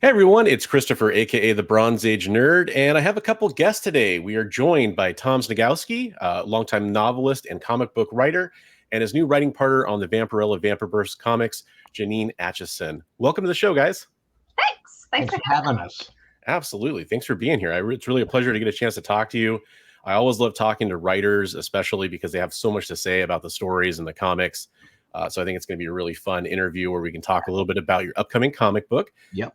Hey everyone, it's Christopher, aka the Bronze Age Nerd, and I have a couple guests today. We are joined by Tom Sniegoski, a longtime novelist and comic book writer, and his new writing partner on the Vampirella Vampiverse comics, Jeannine Acheson. Welcome to the show, guys. Thanks for having us. Absolutely. Thanks for being here. It's really a pleasure to get a chance to talk to you. I always love talking to writers, especially because they have so much to say about the stories and the comics. So I think it's going to be a really fun interview where we can talk a little bit about your upcoming comic book,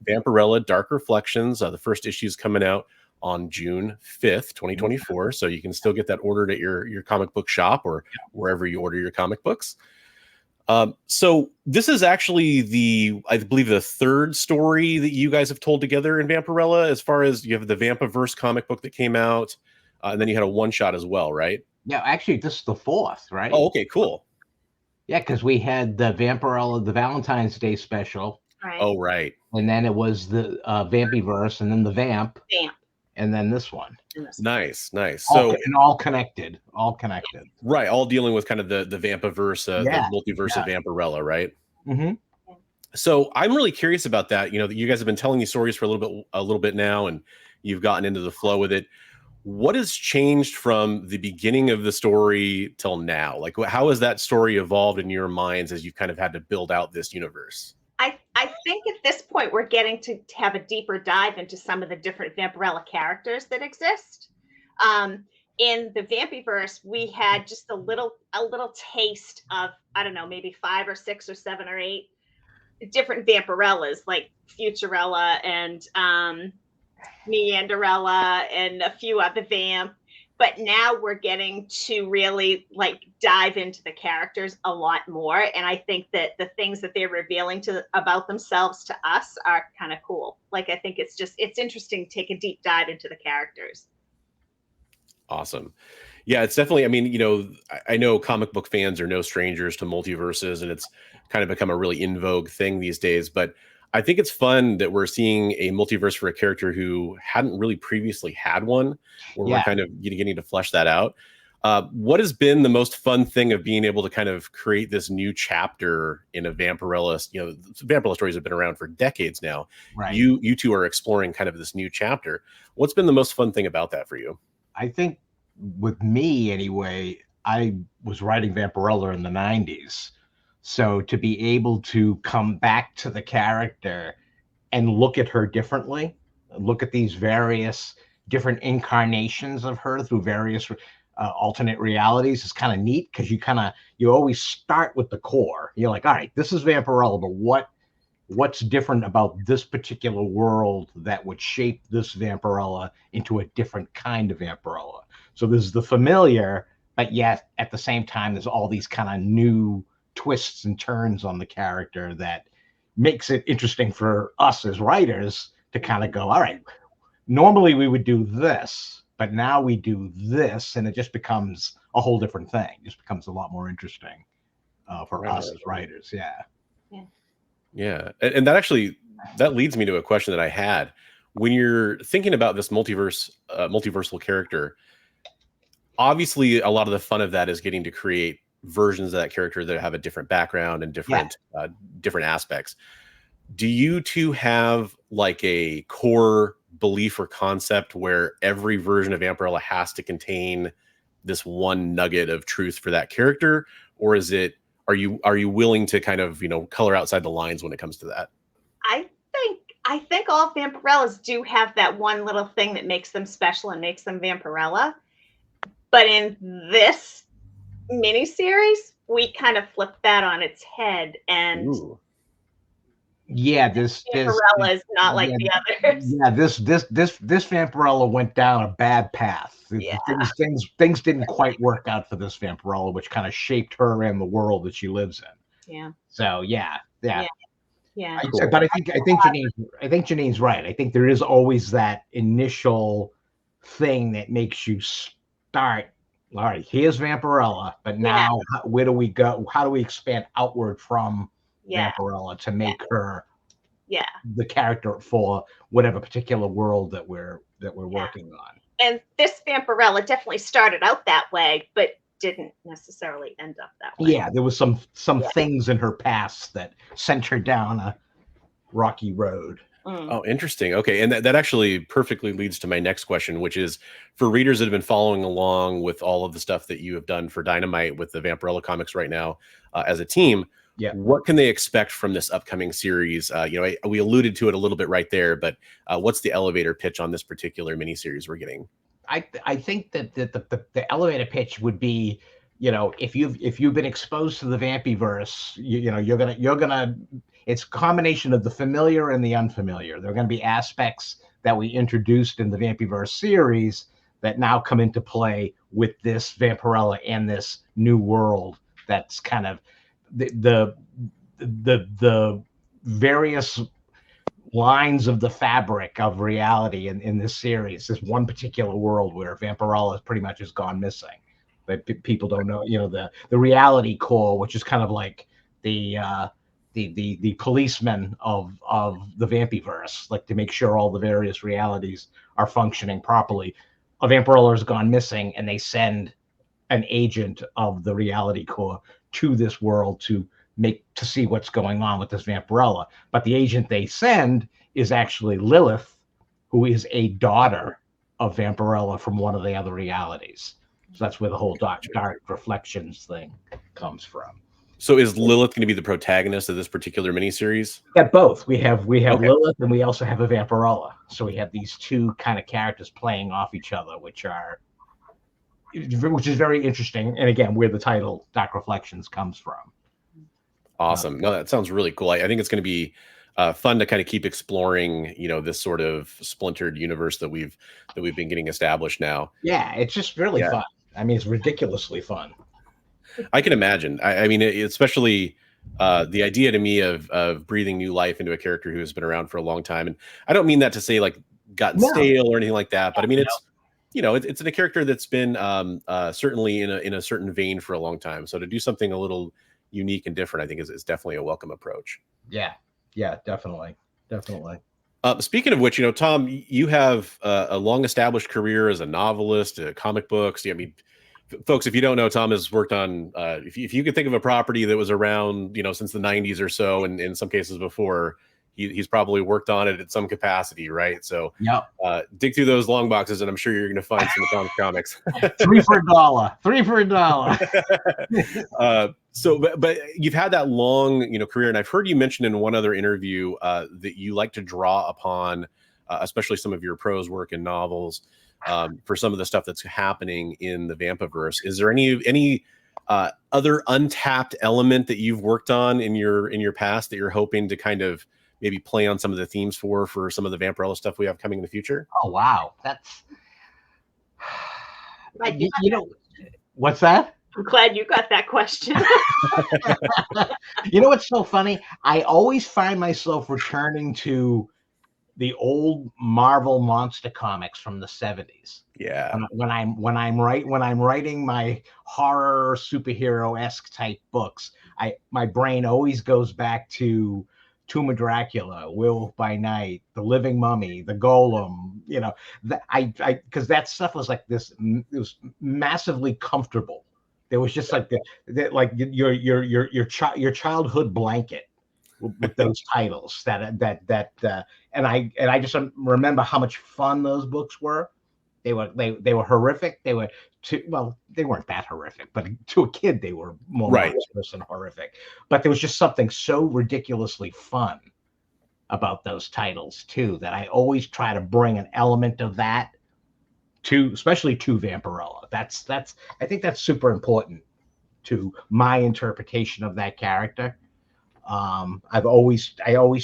Vampirella Dark Reflections. The first issue is coming out on June 5th, 2024. So you can still get that ordered at your comic book shop or wherever you order your comic books. So this is actually I believe the third story that you guys have told together in Vampirella, as far as you have the Vampiverse comic book that came out, and then you had a one-shot as well, right? Yeah, actually, this is the fourth, right? Oh, okay, cool. Yeah, because we had the Vampirella, the Valentine's Day special. Right. Oh, right. And then it was the Vampiverse, and then the Vamp. And then this one. Nice. So all connected. Right, all dealing with kind of the Vampiverse, the multiverse of Vampirella, right? Mm-hmm. So I'm really curious about that. You know, you guys have been telling these stories for a little bit now, and you've gotten into the flow with it. What has changed from the beginning of the story till now? Like, how has that story evolved in your minds as you've kind of had to build out this universe? I think at this point we're getting to have a deeper dive into some of the different Vampirella characters that exist. In the Vampiverse, we had just a little taste of, I don't know, maybe 5 or 6 or 7 or 8 different Vampirellas, like Futurella and Meanderella and a few other Vamp. But now we're getting to really dive into the characters a lot more. And I think that the things that they're revealing about themselves to us are kind of cool. I think it's interesting to take a deep dive into the characters. Awesome. Yeah, it's definitely, I know comic book fans are no strangers to multiverses, and it's kind of become a really in vogue thing these days. But I think it's fun that we're seeing a multiverse for a character who hadn't really previously had one, where we're kind of getting to flesh that out. What has been the most fun thing of being able to kind of create this new chapter in a Vampirella? Vampirella stories have been around for decades now. Right. You two are exploring kind of this new chapter. What's been the most fun thing about that for you? I think with me anyway, I was writing Vampirella in the 90s. So to be able to come back to the character and look at her differently, look at these various different incarnations of her through various alternate realities is kind of neat, because you always start with the core. You're like, all right, this is Vampirella, but what's different about this particular world that would shape this Vampirella into a different kind of Vampirella? So there's the familiar, but yet at the same time, there's all these kind of new twists and turns on the character that makes it interesting for us as writers to kind of go, all right, normally we would do this, but now we do this, and it just becomes a whole different thing. It just becomes a lot more interesting for us as writers. Yeah. And that leads me to a question that I had. When you're thinking about this multiversal character, obviously a lot of the fun of that is getting to create versions of that character that have a different background and different aspects. Do you two have a core belief or concept where every version of Vampirella has to contain this one nugget of truth for that character, or are you willing to kind of color outside the lines when it comes to that? I think all Vampirellas do have that one little thing that makes them special and makes them Vampirella. But in this miniseries, we kind of flipped that on its head, and this Vampirella is not like the others. Yeah, this Vampirella went down a bad path. Things didn't quite work out for this Vampirella, which kind of shaped her and the world that she lives in. Yeah. So yeah. Cool. But I think Jeannine's right. I think there is always that initial thing that makes you start. All right, here's Vampirella, but now where do we go? How do we expand outward from Vampirella to make her the character for whatever particular world that we're working on? And this Vampirella definitely started out that way, but didn't necessarily end up that way. Yeah, there was some things in her past that sent her down a rocky road. Oh, interesting. Okay. And that actually perfectly leads to my next question, which is for readers that have been following along with all of the stuff that you have done for Dynamite with the Vampirella comics right now as a team. Yeah. What can they expect from this upcoming series? We alluded to it a little bit right there, but what's the elevator pitch on this particular miniseries we're getting? I think that the elevator pitch would be, if you've been exposed to the Vampiverse, you're gonna it's a combination of the familiar and the unfamiliar. There are going to be aspects that we introduced in the Vampiverse series that now come into play with this Vampirella and this new world. That's kind of the various lines of the fabric of reality in this series. This one particular world where Vampirella pretty much has gone missing. But people don't know, the reality core, which is kind of like the policeman of the Vampiverse, like to make sure all the various realities are functioning properly. A Vampirella has gone missing, and they send an agent of the reality core to this world to see what's going on with this Vampirella. But the agent they send is actually Lilith, who is a daughter of Vampirella from one of the other realities. So that's where the whole Dark Reflections thing comes from. So is Lilith going to be the protagonist of this particular miniseries? Yeah, both. We have Okay. Lilith, and we also have a Vampirella. So we have these two kind of characters playing off each other, which is very interesting. And again, where the title Dark Reflections comes from. Awesome. No, that sounds really cool. I think it's going to be fun to kind of keep exploring, this sort of splintered universe that we've been getting established now. Yeah, it's just really fun. I mean, it's ridiculously fun. I can imagine. I mean, especially the idea to me of breathing new life into a character who has been around for a long time. And I don't mean that to say like gotten stale or anything like that, but I mean, it's in a character that's been certainly in a certain vein for a long time. So to do something a little unique and different, I think is definitely a welcome approach. Yeah, definitely. Speaking of which, Tom, you have a long established career as a novelist, comic books. I mean, folks, if you don't know, Tom has worked on, if you could think of a property that was around, since the 90s or so, and in some cases before, he's probably worked on it at some capacity, right? So dig through those long boxes, and I'm sure you're going to find some Tom comics. Three for a dollar. But you've had that long, career, and I've heard you mention in one other interview that you like to draw upon, especially some of your prose work and novels, for some of the stuff that's happening in the Vampiverse. Is there any other untapped element that you've worked on in your past that you're hoping to kind of maybe play on some of the themes for some of the Vampirella stuff we have coming in the future? Oh wow, that's what's that? I'm glad you got that question. What's so funny? I always find myself returning to the old Marvel monster comics from the 70s. Yeah. When I'm writing my horror superhero-esque type books, my brain always goes back to Tomb of Dracula, Werewolf by Night, The Living Mummy, The Golem. Because that stuff was like this. It was massively comfortable. There was just like your childhood blanket with those titles and I just remember how much fun those books were. They were horrific. They weren't that horrific, but to a kid they were more monstrous and horrific. But there was just something so ridiculously fun about those titles too, that I always try to bring an element of that especially to Vampirella. I think that's super important to my interpretation of that character. I always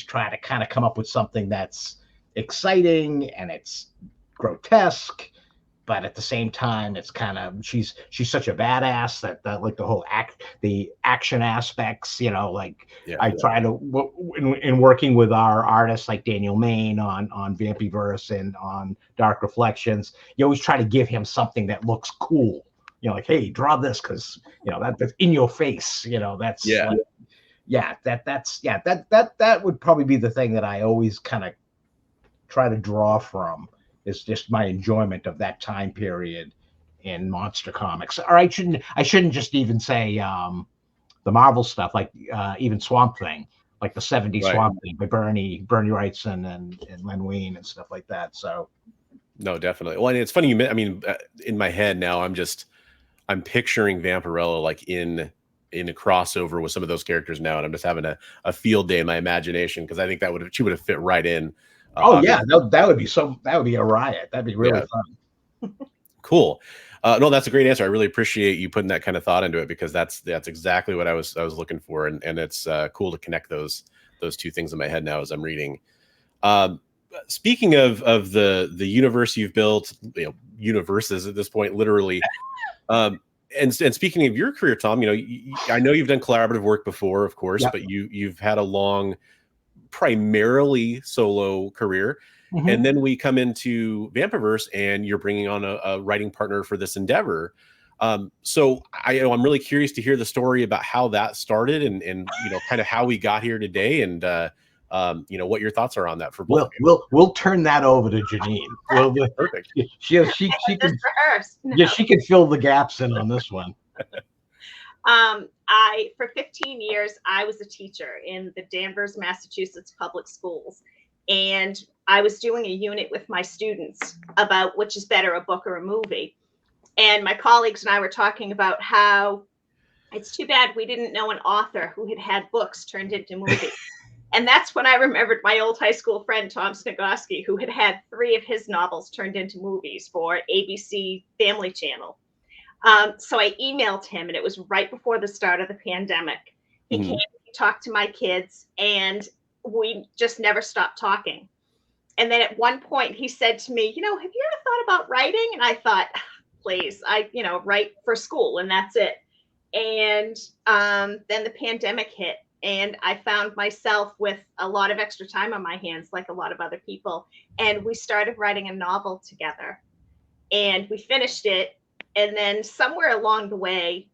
try to kind of come up with something that's exciting and it's grotesque, but at the same time, it's kind of she's such a badass that like the action aspects, I try to in working with our artists like Daniel Main on Vampiverse and on Dark Reflections, you always try to give him something that looks cool. Like, hey, draw this because that's in your face. That's that would probably be the thing that I always kind of try to draw from, is just my enjoyment of that time period in monster comics. Or I shouldn't just even say the Marvel stuff, like even Swamp Thing. like the 70s Right. Swamp Thing by Bernie Wrightson and Len Wein and stuff like that. So No, definitely. Well, and it's funny I mean, in my head now, I'm picturing Vampirella like in a crossover with some of those characters now, and I'm just having a field day in my imagination because I think she would have fit right in. oh yeah, no, that would be a riot. That'd be really fun. Cool. No, that's a great answer. I really appreciate you putting that kind of thought into it because that's exactly what I was looking for, and it's cool to connect those two things in my head now as I'm reading. Speaking of the universe you've built, universes at this point, literally. And speaking of your career, Tom, I know you've done collaborative work before, of course, but you've had a long, primarily solo career. Mm-hmm. And then we come into Vampiverse and you're bringing on a writing partner for this endeavor. So I'm really curious to hear the story about how that started and kind of how we got here today and, what your thoughts are on that for both. We'll turn that over to Jeannine. Perfect. She can fill the gaps in on this one. For 15 years, I was a teacher in the Danvers, Massachusetts public schools. And I was doing a unit with my students about which is better, a book or a movie. And my colleagues and I were talking about how it's too bad we didn't know an author who had books turned into movies. And that's when I remembered my old high school friend, Tom Sniegoski, who had 3 of his novels turned into movies for ABC Family Channel. So I emailed him, and it was right before the start of the pandemic. He came, he talked to my kids, and we just never stopped talking. And then at one point he said to me, have you ever thought about writing? And I thought, please, write for school and that's it. And then the pandemic hit and I found myself with a lot of extra time on my hands, like a lot of other people. And we started writing a novel together and we finished it. And then somewhere along the way,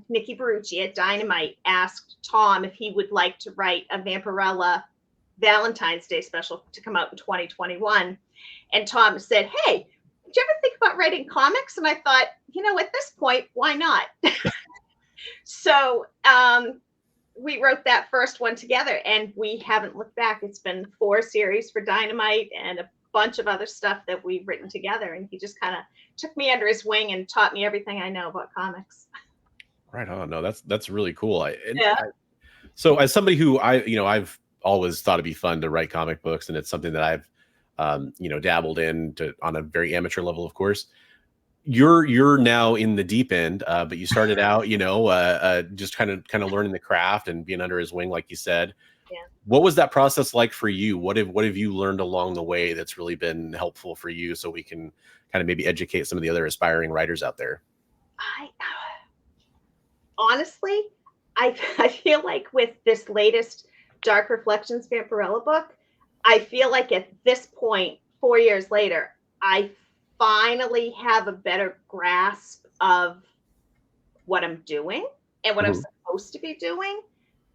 Nikki Barucci at Dynamite asked Tom if he would like to write a Vampirella Valentine's Day special to come out in 2021. And Tom said, hey, did you ever think about writing comics? And I thought, at this point, why not? So we wrote that first one together and we haven't looked back. It's been 4 series for Dynamite and a bunch of other stuff that we've written together. And he just kind of took me under his wing and taught me everything I know about comics. Right on. No, that's really cool. So as somebody who I've always thought it'd be fun to write comic books, and it's something that I've dabbled in on a very amateur level, of course. You're now in the deep end, but you started out, just kind of learning the craft and being under his wing, like you said. Yeah. What was that process like for you? What have you learned along the way that's really been helpful for you, so we can kind of maybe educate some of the other aspiring writers out there? Honestly, I feel like with this latest Dark Reflections Vampirella book, I feel like at this point, 4 years later, I finally have a better grasp of what I'm doing and what I'm supposed to be doing.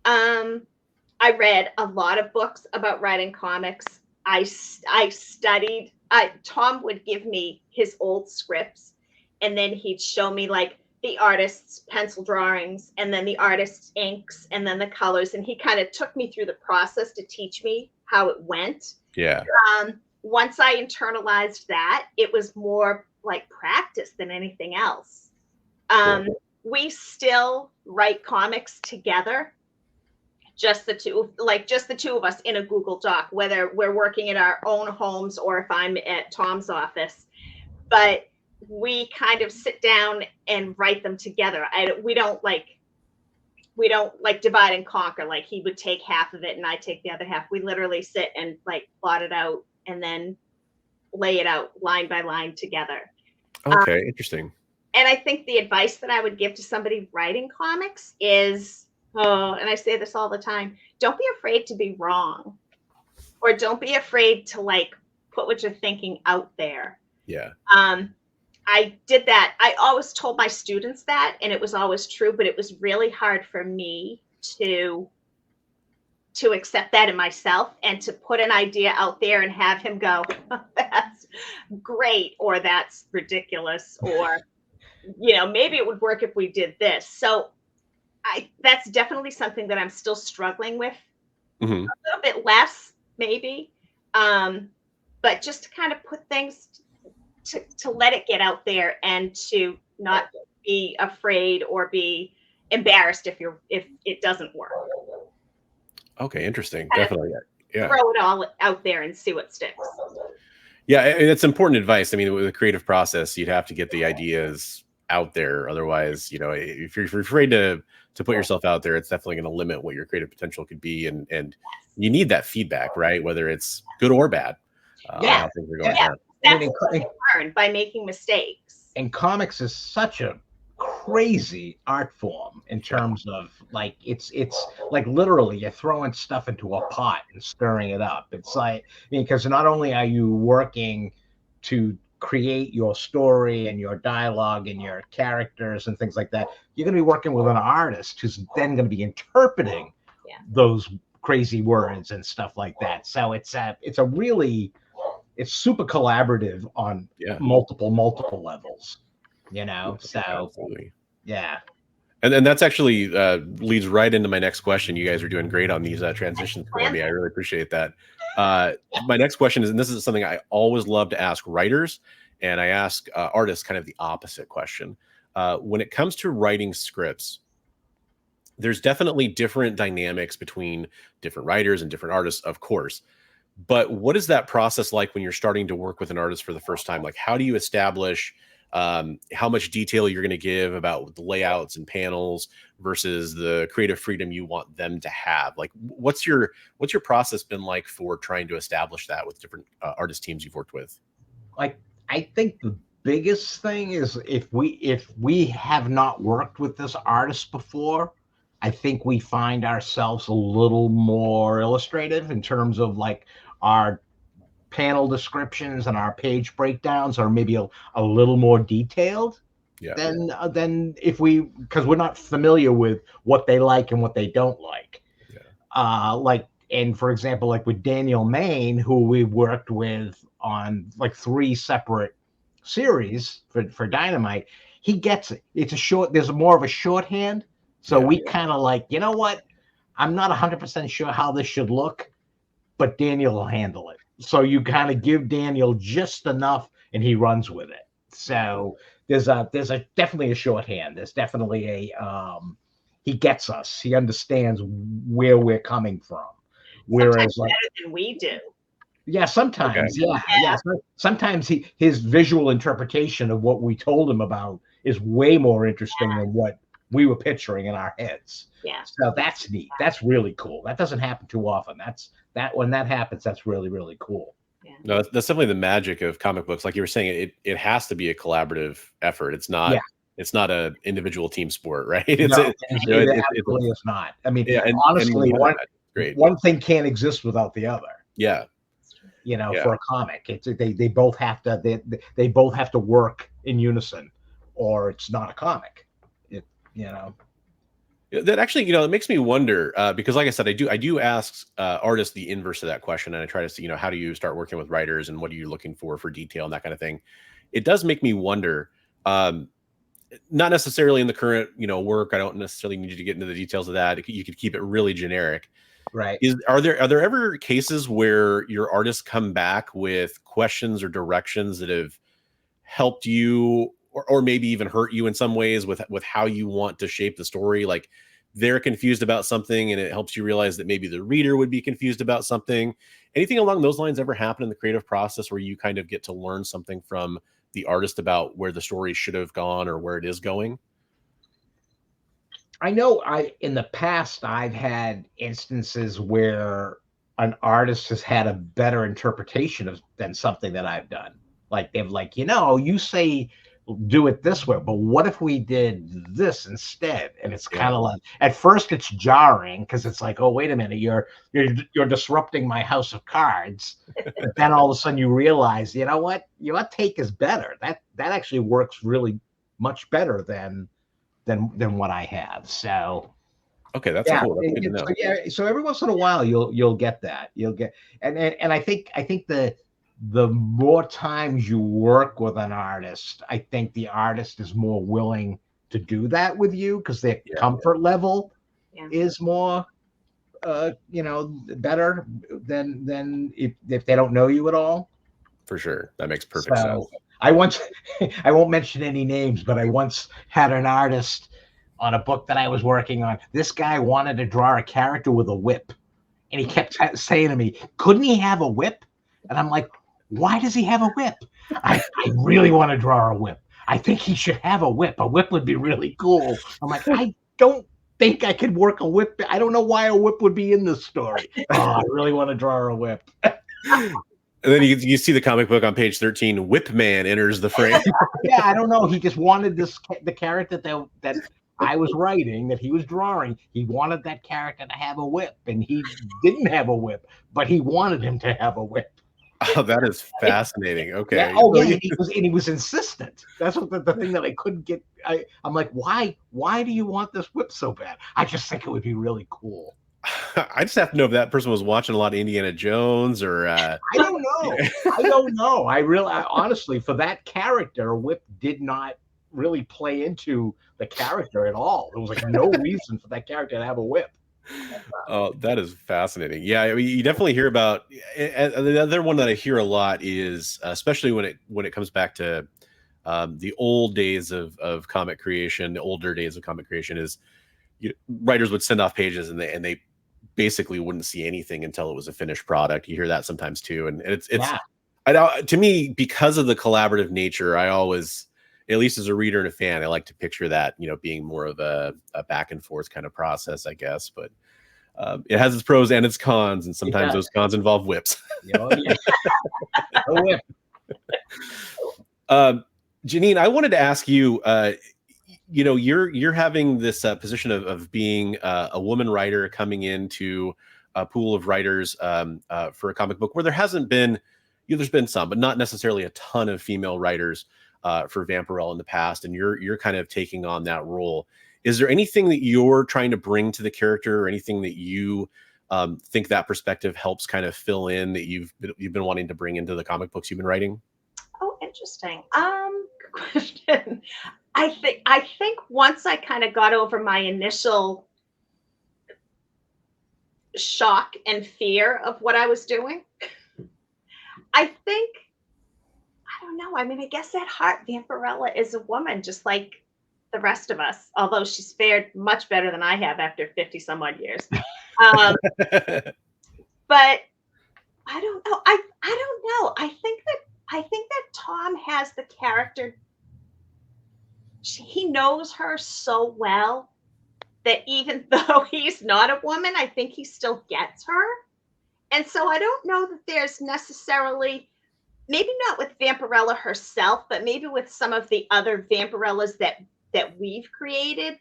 I read a lot of books about writing comics. I studied. Tom would give me his old scripts, and then he'd show me like the artist's pencil drawings and then the artist's inks and then the colors. And he kind of took me through the process to teach me how it went. Yeah. Once I internalized that, it was more like practice than anything else. Cool. We still write comics together. Just the two of us in a Google Doc, whether we're working in our own homes or if I'm at Tom's office. But we kind of sit down and write them together. We don't divide and conquer. Like he would take half of it and I take the other half. We literally sit and like plot it out and then lay it out line by line together. Okay, interesting. And I think the advice that I would give to somebody writing comics is, and I say this all the time, don't be afraid to be wrong, or don't be afraid to like put what you're thinking out there. Yeah. I did that. I always told my students that, and it was always true, but it was really hard for me to accept that in myself and to put an idea out there and have him go, that's great, or that's ridiculous, or, maybe it would work if we did this. So that's definitely something that I'm still struggling with Hmm. a little bit less maybe, but just to kind of put things to let it get out there and to not be afraid or be embarrassed if it doesn't work. Okay, interesting. Kind of Definitely. Yeah. throw it all out there and see what sticks. Yeah, and it's important advice. I mean, with the creative process, you'd have to get the ideas out there. Otherwise, if you're afraid to put yourself out there, it's definitely going to limit what your creative potential could be. And you need that feedback, right? Whether it's good or bad, on Yeah. how things are going. Yeah, Yeah. I mean, that's what you learn by making mistakes. and comics is such a crazy art form in terms of like it's like literally you're throwing stuff into a pot and stirring it up. It's like, I mean, because not only are you working to create your story and your dialogue and your characters and things like that, you're going to be working with an artist who's then going to be interpreting those crazy words and stuff like that. So it's a really, it's super collaborative on multiple levels, so Absolutely. yeah. And that's actually leads right into my next question. You guys are doing great on these transitions for me. I really appreciate that. My next question is, and this is something I always love to ask writers, and I ask artists kind of the opposite question. When it comes to writing scripts, there's definitely different dynamics between different writers and different artists, of course. But what is that process like when you're starting to work with an artist for the first time? Like, how do you establish how much detail you're going to give about the layouts and panels versus the creative freedom you want them to have? Like, what's your process been like for trying to establish that with different artist teams you've worked with? Like, I think the biggest thing is if we have not worked with this artist before, I think we find ourselves a little more illustrative in terms of like our panel descriptions and our page breakdowns are maybe a little more detailed than if because we're not familiar with what they like and what they don't like. Like, and for example, like with Daniel Main, who we worked with on like 3 separate series for Dynamite, he gets it. It's there's more of a shorthand. So we kind of like, you know what? I'm not 100% sure how this should look, but Daniel will handle it. So you kind of give Daniel just enough and he runs with it. So there's definitely a shorthand. There's definitely he gets us. He understands where we're coming from. Whereas sometimes better than we do. Yeah, sometimes. Okay. Yeah. Sometimes his visual interpretation of what we told him about is way more interesting than what we were picturing in our heads. Yeah. So that's neat. That's really cool. That doesn't happen too often. When that happens, that's really, really cool. Yeah. No, that's definitely the magic of comic books. Like you were saying, it has to be a collaborative effort. It's not an individual team sport, right? It absolutely is not. I mean, honestly, one thing can't exist without the other. Yeah. For a comic, they both have to they both have to work in unison, or it's not a comic. That actually, it makes me wonder because, like I said, I do ask artists the inverse of that question, and I try to see, how do you start working with writers, and what are you looking for detail and that kind of thing. It does make me wonder. Not necessarily in the current, work. I don't necessarily need you to get into the details of that. You could keep it really generic. Right. Are there ever cases where your artists come back with questions or directions that have helped you or maybe even hurt you in some ways with how you want to shape the story? Like they're confused about something and it helps you realize that maybe the reader would be confused about something. Anything along those lines ever happen in the creative process where you kind of get to learn something from the artist about where the story should have gone or where it is going? I know in the past, I've had instances where an artist has had a better interpretation than something that I've done. Like they've like, you say do it this way, but what if we did this instead? And it's kind of like, at first it's jarring because it's like, oh, wait a minute, you're disrupting my house of cards. But then all of a sudden you realize, you know what, your take is better. That actually works really much better than what I have. So okay, that's cool. That's good to know. So every once in a while you'll get that. And I think the more times you work with an artist, I think the artist is more willing to do that with you because their comfort level is more better than if they don't know you at all. For sure. That makes perfect sense. I once, I won't mention any names, but I once had an artist on a book that I was working on. This guy wanted to draw a character with a whip. And he kept saying to me, couldn't he have a whip? And I'm like, why does he have a whip? I really want to draw a whip. I think he should have a whip. A whip would be really cool. I'm like, I don't think I could work a whip. I don't know why a whip would be in this story. Oh, I really want to draw a whip. And then you see the comic book on page 13, Whip Man enters the frame. Yeah, I don't know. He just wanted the character that I was writing, that he was drawing. He wanted that character to have a whip, and he didn't have a whip, but he wanted him to have a whip. Oh, that is fascinating. Okay. Yeah, oh, yeah, and he was insistent. That's what the thing that I couldn't get. I'm like, why do you want this whip so bad? I just think it would be really cool. I just have to know if that person was watching a lot of Indiana Jones or I don't know. I don't know. I honestly, for that character, a whip did not really play into the character at all. There was like no reason for that character to have a whip. Oh, that is fascinating. Yeah, I mean, you definitely hear about the other one that I hear a lot is especially when it comes back to the old days of comic creation, the older days of comic creation is writers would send off pages and they basically wouldn't see anything until it was a finished product. You hear that sometimes too, and it's to me, because of the collaborative nature, I always, at least as a reader and a fan, I like to picture that, being more of a back and forth kind of process, I guess. But it has its pros and its cons, and sometimes those cons involve whips. Oh, yeah. A whip. Jeannine, I wanted to ask you, you're having this position of being a woman writer coming into a pool of writers for a comic book where there hasn't been, there's been some, but not necessarily a ton of female writers for Vampirella in the past, and you're kind of taking on that role. Is there anything that you're trying to bring to the character, or anything that you think that perspective helps kind of fill in that you've been wanting to bring into the comic books you've been writing? Oh, interesting. Good question. I think once I kind of got over my initial shock and fear of what I was doing, I don't know. I mean, I guess at heart, Vampirella is a woman, just like the rest of us, although she's fared much better than I have after 50 some odd years. But I don't know. I don't know. I think that Tom has the character. He knows her so well that even though he's not a woman, I think he still gets her. And so I don't know that there's necessarily, maybe not with Vampirella herself, but maybe with some of the other Vampirellas that we've created,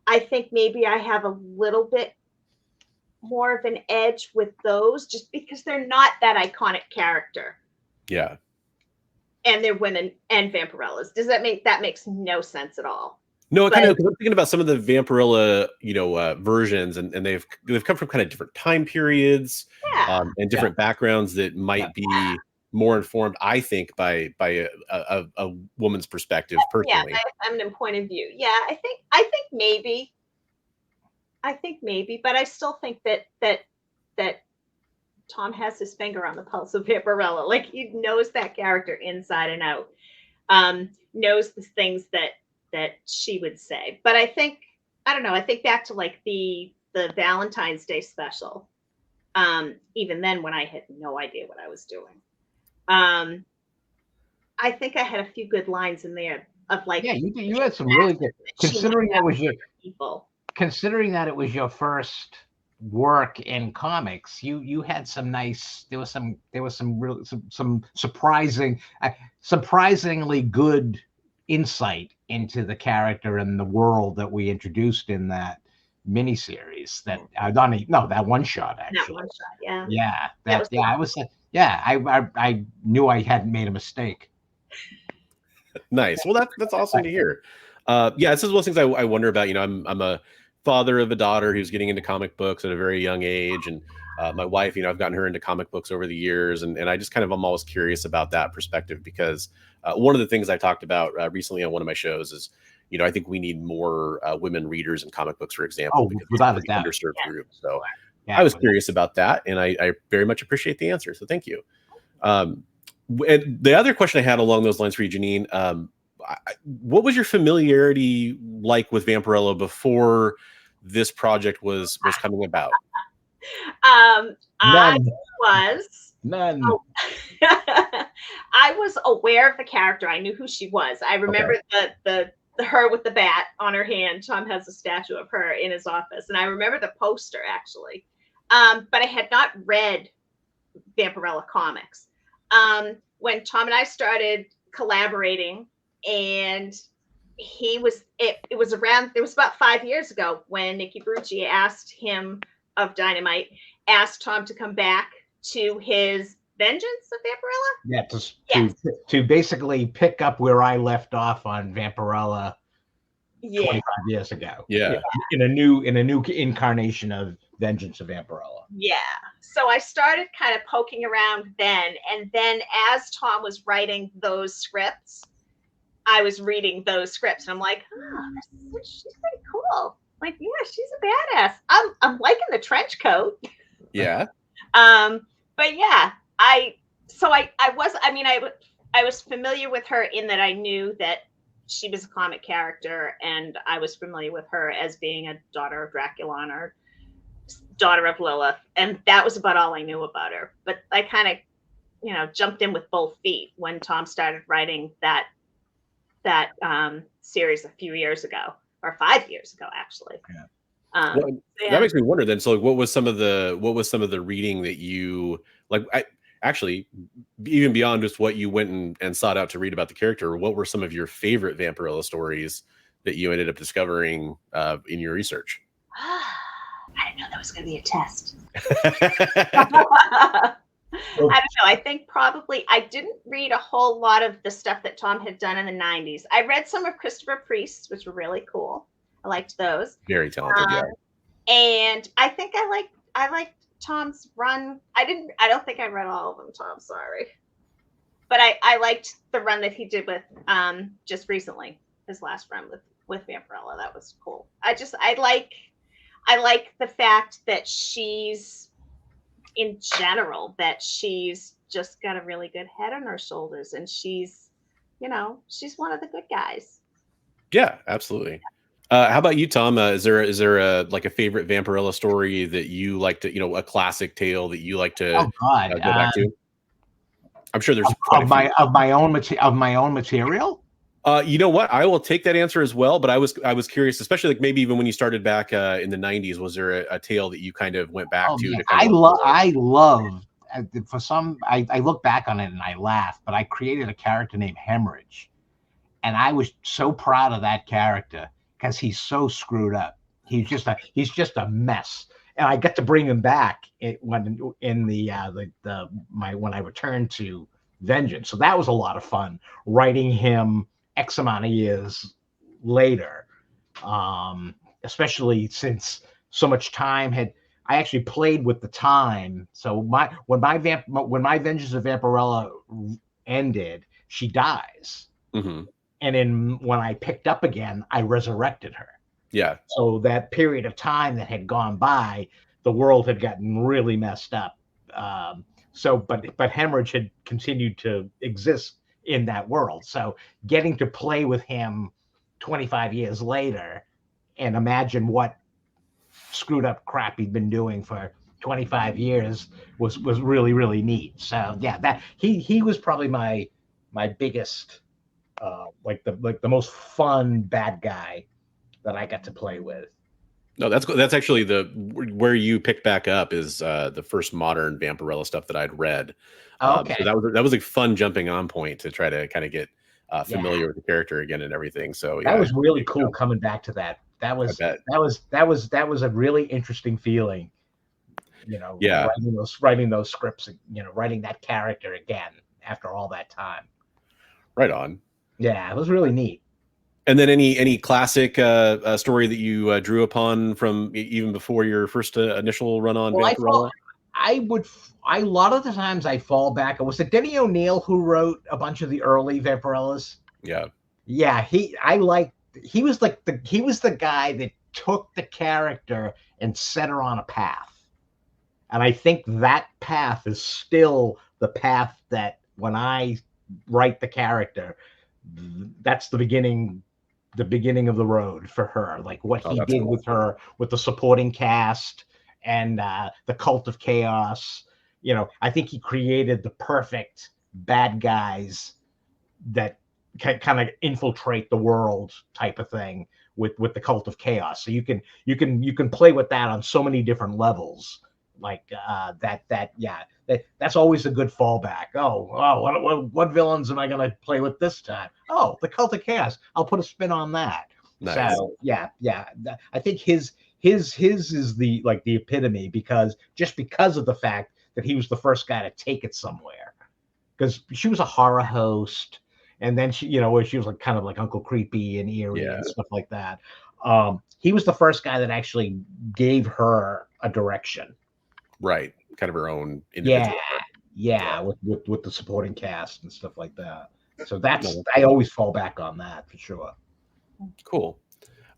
I think maybe I have a little bit more of an edge with those, just because they're not that iconic character. Yeah. And they're women and Vampirellas. That makes no sense at all? No, I'm thinking about some of the Vampirella, versions, and they've come from kind of different time periods, and different backgrounds that might be more informed, I think, by a woman's perspective personally. Yeah, feminine point of view. Yeah, I think maybe, but I still think that Tom has his finger on the pulse of Vampirella. Like, he knows that character inside and out, knows the things that she would say. But I think back to like the Valentine's Day special. Even then, when I had no idea what I was doing, I think I had a few good lines in there of like, you had some really good, considering that it was your first work in comics. You had some nice, there was some surprisingly good insight into the character and the world that we introduced in that miniseries. That that one shot, actually. That one shot, I knew I hadn't made a mistake. Nice. Well, that's awesome to hear. This is one of the things I wonder about. I'm a father of a daughter who's getting into comic books at a very young age, and my wife, I've gotten her into comic books over the years, and I just I'm always curious about that perspective, because one of the things I talked about recently on one of my shows is, I think we need more women readers in comic books, for example, because without a it's an doubt. underserved group. So I was curious about that, and I very much appreciate the answer. So thank you. And the other question I had along those lines for you, Jeannine, what was your familiarity like with Vampirella before this project was coming about? I was none. Oh, I was aware of the character. I knew who she was. I remember the her with the bat on her hand. Tom has a statue of her in his office, and I remember the poster actually. But I had not read Vampirella comics. When Tom and I started collaborating, and it was about 5 years ago when Nikki Brucci asked him of Dynamite, asked Tom to come back to his Vengeance of Vampirella. Yeah, to basically pick up where I left off on Vampirella 25 years ago. Yeah. In a new incarnation of Vengeance of Vampirella. Yeah. So I started kind of poking around then, and then as Tom was writing those scripts, I was reading those scripts, and I'm like, oh, she's pretty cool. Like, yeah, she's a badass. I'm liking the trench coat. Yeah. But yeah, I was familiar with her in that I knew that she was a comic character, and I was familiar with her as being a daughter of Draculon or daughter of Lilith, and that was about all I knew about her. But I kind of, jumped in with both feet when Tom started writing that series a few years ago, or 5 years ago, actually. Yeah. That makes me wonder then. So, like, what was some of the reading that you like? Actually, even beyond just what you went and sought out to read about the character, what were some of your favorite Vampirella stories that you ended up discovering in your research? I didn't know that was going to be a test. I don't know. I think probably I didn't read a whole lot of the stuff that Tom had done in the 90s. I read some of Christopher Priest's, which were really cool. I liked those. Very talented, yeah. And I think I liked Tom's run. I don't think I read all of them, Tom, sorry. But I liked the run that he did with just recently, his last run with Vampirella. That was cool. I like the fact that she's, in general, that she's just got a really good head on her shoulders, and she's one of the good guys. Yeah, absolutely. How about you, Tom? Is there a favorite Vampirella story that you like to, a classic tale that you like to go back to? I'm sure there's of my own material. You know what? I will take that answer as well. But I was curious, especially like maybe even when you started back in the 90s, was there a tale that you kind of went back to? Yeah. I love. I look back on it and I laugh, but I created a character named Hemorrhage, and I was so proud of that character because he's so screwed up. He's just a mess, and I get to bring him back when I returned to Vengeance. So that was a lot of fun writing him X amount of years later, especially since so much time I actually played with the time. So when my Vengeance of Vampirella ended, she dies. Mm-hmm. And when I picked up again, I resurrected her. Yeah. So that period of time that had gone by, the world had gotten really messed up. But Hemorrhage had continued to exist in that world. So getting to play with him 25 years later and imagine what screwed up crap he'd been doing for 25 years was really, really neat. So yeah, that he was probably my biggest the most fun bad guy that I got to play with. No, that's actually where you picked back up is the first modern Vampirella stuff that I'd read. Okay. So that was a fun jumping on point to try to kind of get familiar with the character again and everything. So yeah, that was really cool coming back to that. That was a really interesting feeling. Yeah. Writing those scripts, writing that character again after all that time. Right on. Yeah, it was really neat. And then any classic story that you drew upon from even before your first initial run on Vampirella? A lot of the times I fall back. Was it Denny ONeal who wrote a bunch of the early Vampirellas? Yeah. Yeah, he was the guy that took the character and set her on a path. And I think that path is still the path that when I write the character, that's the beginning of the road for her. Like what he did with her, with the supporting cast and the Cult of Chaos. You know, I think he created the perfect bad guys that kind of infiltrate the world type of thing with the Cult of Chaos. So you can play with that on so many different levels. Like that's always a good fallback. What villains am I going to play with this time? Oh, the Cult of Chaos. I'll put a spin on that. Nice. So yeah. I think his is the epitome because of the fact that he was the first guy to take it somewhere. Because she was a horror host, and then she was like kind of like Uncle Creepy and eerie and stuff like that. He was the first guy that actually gave her a direction. Right, kind of her own individual. Yeah, with the supporting cast and stuff like that. So I always fall back on that for sure. Cool.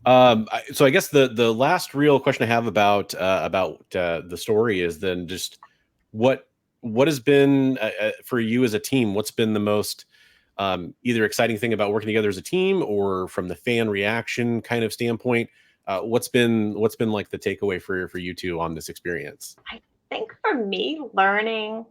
So I guess the last real question I have about the story is then just what has been for you as a team? What's been the most either exciting thing about working together as a team, or from the fan reaction kind of standpoint? What's been like the takeaway for you two on this experience? I think for me, learning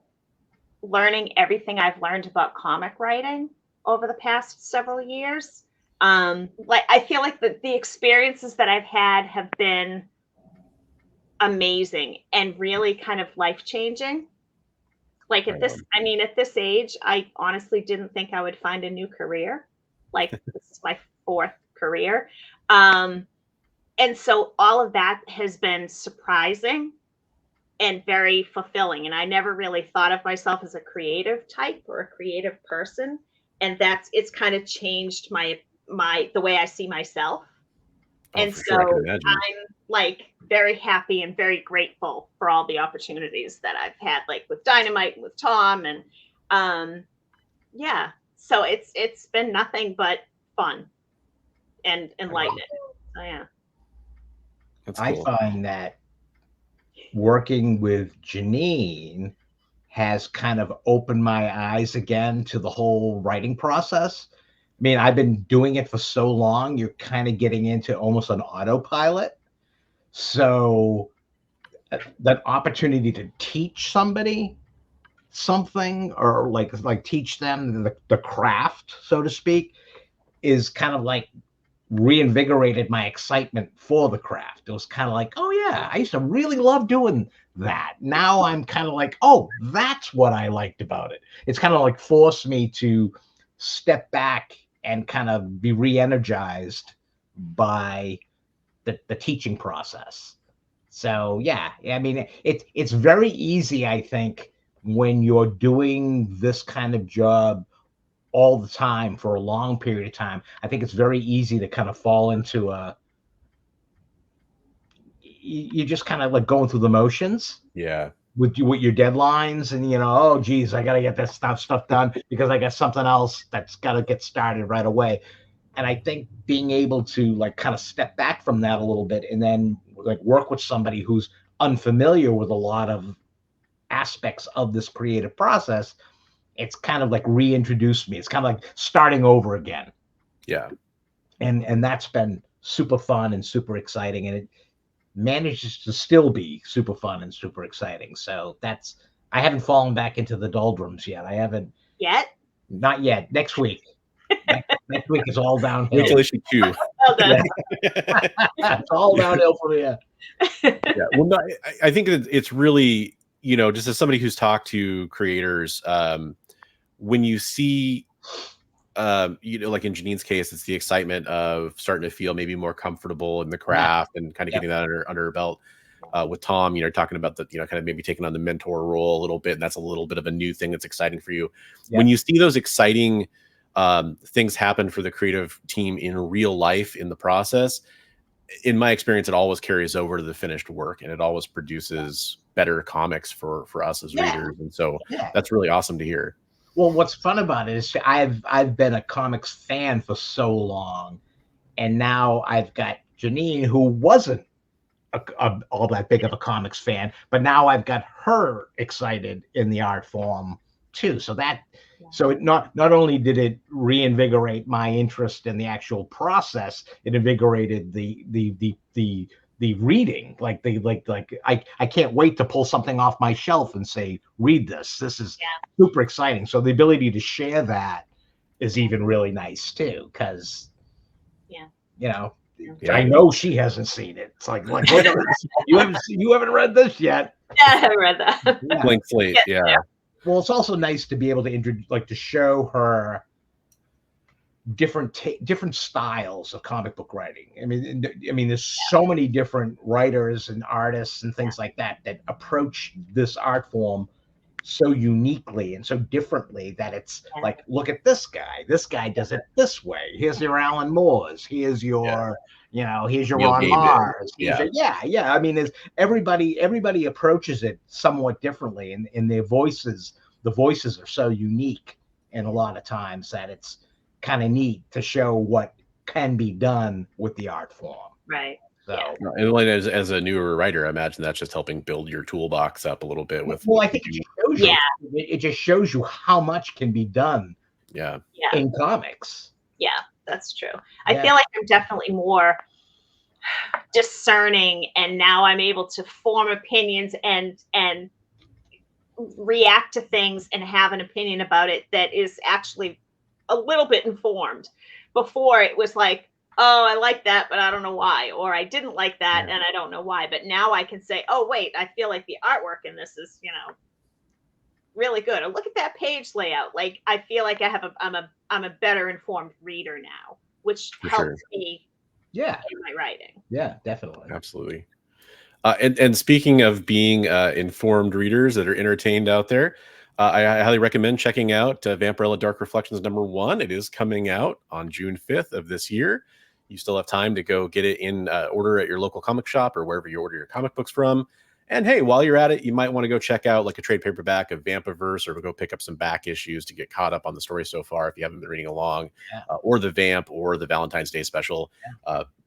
everything I've learned about comic writing over the past several years. Like I feel like the experiences that I've had have been amazing and really kind of life-changing. Like at this age, I honestly didn't think I would find a new career. Like this is my 4th career. And so all of that has been surprising and very fulfilling. And I never really thought of myself as a creative type or a creative person. And it's kind of changed the way I see myself. And so I'm like very happy and very grateful for all the opportunities that I've had, like with Dynamite and with Tom, and so it's been nothing but fun and enlightening. So yeah, that's cool. I find that working with Jeannine has kind of opened my eyes again to the whole writing process. I mean, I've been doing it for so long, you're kind of getting into almost an autopilot. So that opportunity to teach somebody something, or like teach them the craft, so to speak, is kind of like reinvigorated my excitement for the craft. It was kind of like, oh yeah, I used to really love doing that. Now I'm kind of like, oh, that's what I liked about it. It's kind of like forced me to step back and kind of be re-energized by the teaching process. So yeah, I mean, it's very easy, I think, when you're doing this kind of job all the time for a long period of time. I think it's very easy to kind of fall into you just kind of like going through the motions. Yeah. With your deadlines, and oh geez, I gotta get this stuff done because I got something else that's got to get started right away. And I think being able to like kind of step back from that a little bit and then like work with somebody who's unfamiliar with a lot of aspects of this creative process, it's kind of like reintroduced me. It's kind of like starting over again. Yeah. And that's been super fun and super exciting, and it manages to still be super fun and super exciting. So I haven't fallen back into the doldrums yet. I haven't yet. Not yet. Next week. Next week is all downhill. Wait till issue 2. Well done. It's all downhill from here. Yeah. Well, no, I think it's really, just as somebody who's talked to creators, when you see, like in Jeannine's case, it's the excitement of starting to feel maybe more comfortable in the craft and kind of getting that under her belt. With Tom, talking about the, kind of maybe taking on the mentor role a little bit, and that's a little bit of a new thing that's exciting for you. Yeah. When you see those exciting things happen for the creative team in real life in the process, in my experience, it always carries over to the finished work, and it always produces better comics for us as readers. And so that's really awesome to hear. Well, what's fun about it is I've been a comics fan for so long, and now I've got Jeannine, who wasn't all that big of a comics fan, but now I've got her excited in the art form too. So it not only did it reinvigorate my interest in the actual process, it invigorated the reading. I can't wait to pull something off my shelf and say, read this. This is super exciting. So the ability to share that is even really nice too, because I know she hasn't seen it. It's like look at this. You haven't read this yet. Yeah, I haven't read that. Blank slate. Yeah. Well, it's also nice to be able to show her different styles of comic book writing. I mean, there's so many different writers and artists and things like that approach this art form so uniquely and so differently that it's like, look at this guy. This guy does it this way. Here's your Alan Moore's. Here's your, here's your Ron Mars. I mean, everybody approaches it somewhat differently, and the voices are so unique, and a lot of times that it's kind of neat to show what can be done with the art form. Right. So, and like as a newer writer, I imagine that's just helping build your toolbox up a little bit. I think it just shows you how much can be done. In comics. Yeah, that's true. I feel like I'm definitely more discerning, and now I'm able to form opinions and react to things and have an opinion about it that is actually a little bit informed. Before it was like, oh, I like that, but I don't know why, or I didn't like that and I don't know why. But now I can say, oh wait, I feel like the artwork in this is, really good. Or look at that page layout. Like I feel like I'm a better informed reader now, which helps me in my writing. Yeah, definitely. Absolutely. And speaking of being informed readers that are entertained out there, I highly recommend checking out Vampirella Dark Reflections #1. It is coming out on June 5th of this year. You still have time to go get it in order at your local comic shop or wherever you order your comic books from. And hey, while you're at it, you might want to go check out like a trade paperback of Vampiverse, or go pick up some back issues to get caught up on the story so far if you haven't been reading along, or the Vamp, or the Valentine's Day special.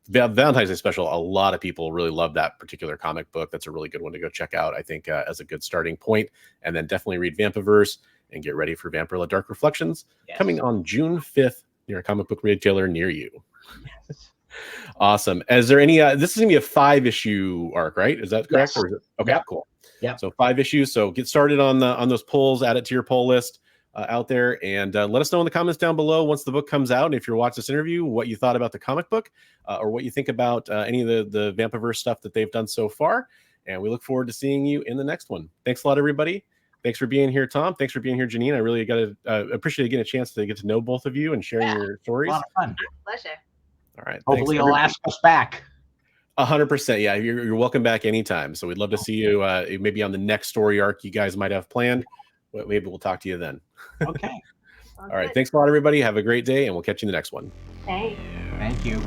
Valentine's Day special, a lot of people really love that particular comic book. That's a really good one to go check out, I think, as a good starting point. And then definitely read Vampiverse and get ready for Vampirella Dark Reflections, coming on June 5th near a comic book retailer near you. Awesome. Is there any this is gonna be a 5-issue arc, right? Is that correct? Or is it? Okay, cool. Yeah, so 5 issues. So get started on those polls, add it to your poll list out there, and let us know in the comments down below once the book comes out, and if you're watching this interview, what you thought about the comic book, or what you think about any of the Vampiverse stuff that they've done so far. And we look forward to seeing you in the next one. Thanks a lot, everybody. Thanks for being here, Tom. Thanks for being here, Jeannine. I really appreciate getting a chance to get to know both of you and sharing your stories. A lot of fun. Pleasure. All right. Hopefully you'll ask us back. 100%. Yeah, you're welcome back anytime. So we'd love to see you maybe on the next story arc you guys might have planned. Maybe we'll talk to you then. Okay. All right. Thanks a lot, everybody. Have a great day, and we'll catch you in the next one. Thanks. Thank you.